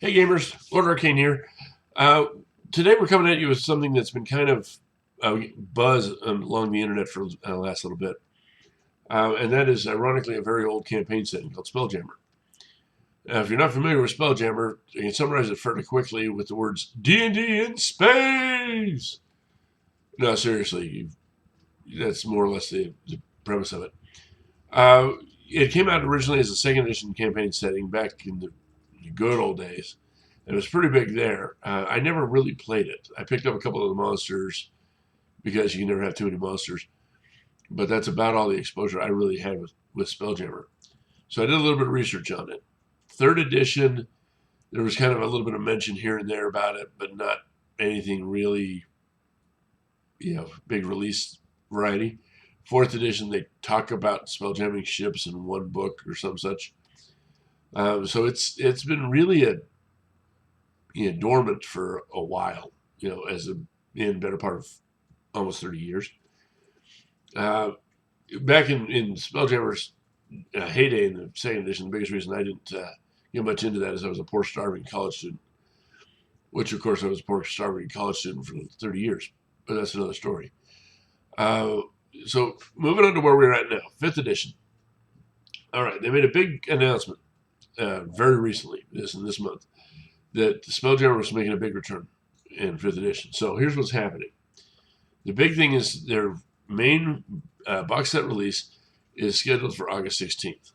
Hey gamers, Lord Arcane here. Uh, Today we're coming at you with something that's been kind of buzz along the internet for the last little bit. And that is ironically a very old campaign setting called Spelljammer. If you're not familiar with Spelljammer, I can summarize it fairly quickly with the words D&D in space! No, seriously, that's more or less the premise of it. It came out originally as a second edition campaign setting back in the good old days. It was pretty big there. I never really played it. I picked up a couple of the monsters because you can never have too many monsters. But that's about all the exposure I really had with Spelljammer. So I did a little bit of research on it. Third edition, there was kind of a little bit of mention here and there about it, but not anything really, big release variety. Fourth edition, they talk about spelljamming ships in one book or some such. So it's been really dormant for a while, as in better part of almost 30 years. Uh, Back in Spelljammer's heyday in the second edition, the biggest reason I didn't get much into that is I was a poor, starving college student, which, of course, I was a poor, starving college student for 30 years, but that's another story. Uh, so moving on to where we're at now, fifth edition. All right, they made a big announcement very recently, this month, that Spelljammer was making a big return in fifth edition. So here's what's happening. The big thing is their main box set release is scheduled for August 16th.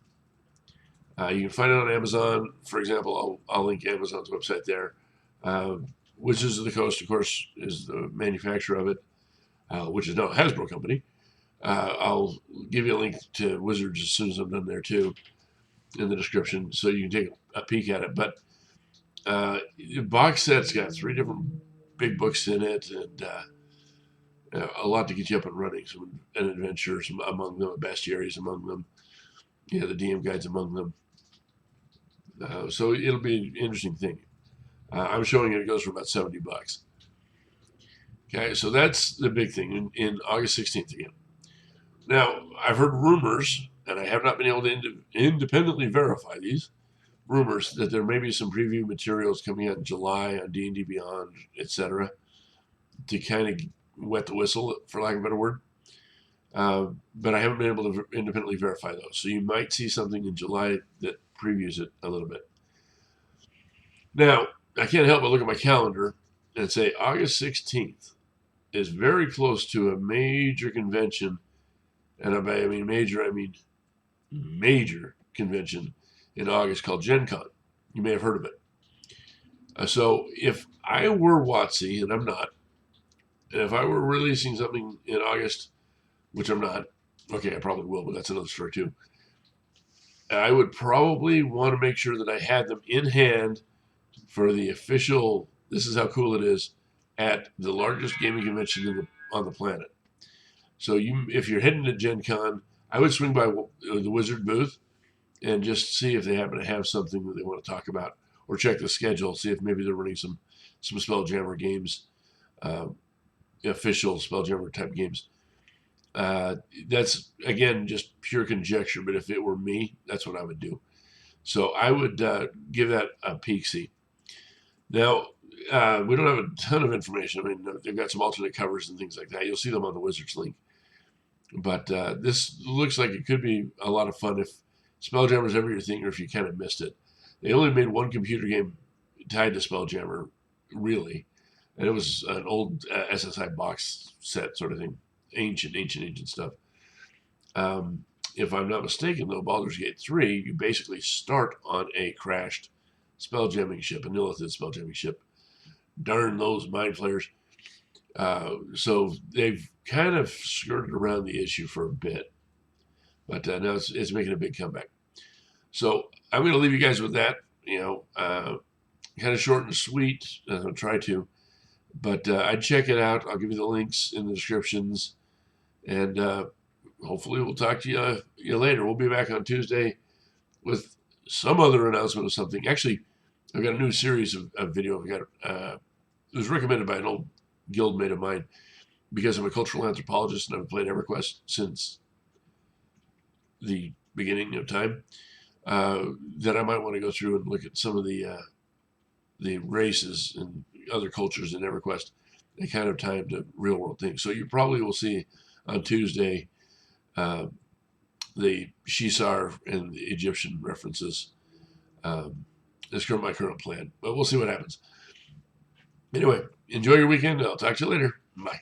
You can find it on Amazon. For example, I'll link Amazon's website there. Wizards of the Coast, of course, is the manufacturer of it, which is now a Hasbro company. I'll give you a link to Wizards as soon as I'm done there, too, in the description, so you can take a peek at it. But the box set's got 3 different big books in it, and a lot to get you up and running. Some adventures among them, bestiaries among them, the DM guides among them. So it'll be an interesting thing. I'm showing it goes for about $70. Okay, so that's the big thing in August 16th again. Now, I've heard rumors, and I have not been able to independently verify these rumors, that there may be some preview materials coming out in July on D&D Beyond, etc., to kind of wet the whistle, for lack of a better word. But I haven't been able to independently verify those. So you might see something in July that previews it a little bit. Now, I can't help but look at my calendar and say August 16th is very close to a major convention. And by major, I mean major convention in August called Gen Con. You may have heard of it. So if I were WotC, and I'm not, and if I were releasing something in August, which I'm not, okay, I probably will, but that's another story too. I would probably want to make sure that I had them in hand for the official, this is how cool it is, at the largest gaming convention on the planet. So if you're heading to Gen Con, I would swing by the Wizard booth and just see if they happen to have something that they want to talk about, or check the schedule, see if maybe they're running some Spelljammer games, official Spelljammer type games. That's, again, just pure conjecture, but if it were me, that's what I would do. So I would give that a peek-see. Now, we don't have a ton of information. I mean, they've got some alternate covers and things like that. You'll see them on the Wizards link. But this looks like it could be a lot of fun if Spelljammer's ever your thing, or if you kind of missed it. They only made one computer game tied to Spelljammer, really. And it was an old SSI box set sort of thing. Ancient stuff. If I'm not mistaken, though, Baldur's Gate 3, you basically start on a crashed spelljamming ship, a Nilithid spelljamming ship. Darn those mind flayers. So they've kind of skirted around the issue for a bit. But now it's making a big comeback. So I'm going to leave you guys with that. Kind of short and sweet. I'll try to. But I'd check it out. I'll give you the links in the descriptions. And hopefully we'll talk to you later. We'll be back on Tuesday with some other announcement of something. Actually, I've got a new series of video. It was recommended by an old guild mate of mine because I'm a cultural anthropologist and I've played EverQuest since the beginning of time. That I might want to go through and look at some of the the races and other cultures in EverQuest, they kind of tie them to real world things. So you probably will see on Tuesday the Shisar and the Egyptian references. That's my current plan, but we'll see what happens. Anyway, enjoy your weekend. I'll talk to you later. Bye.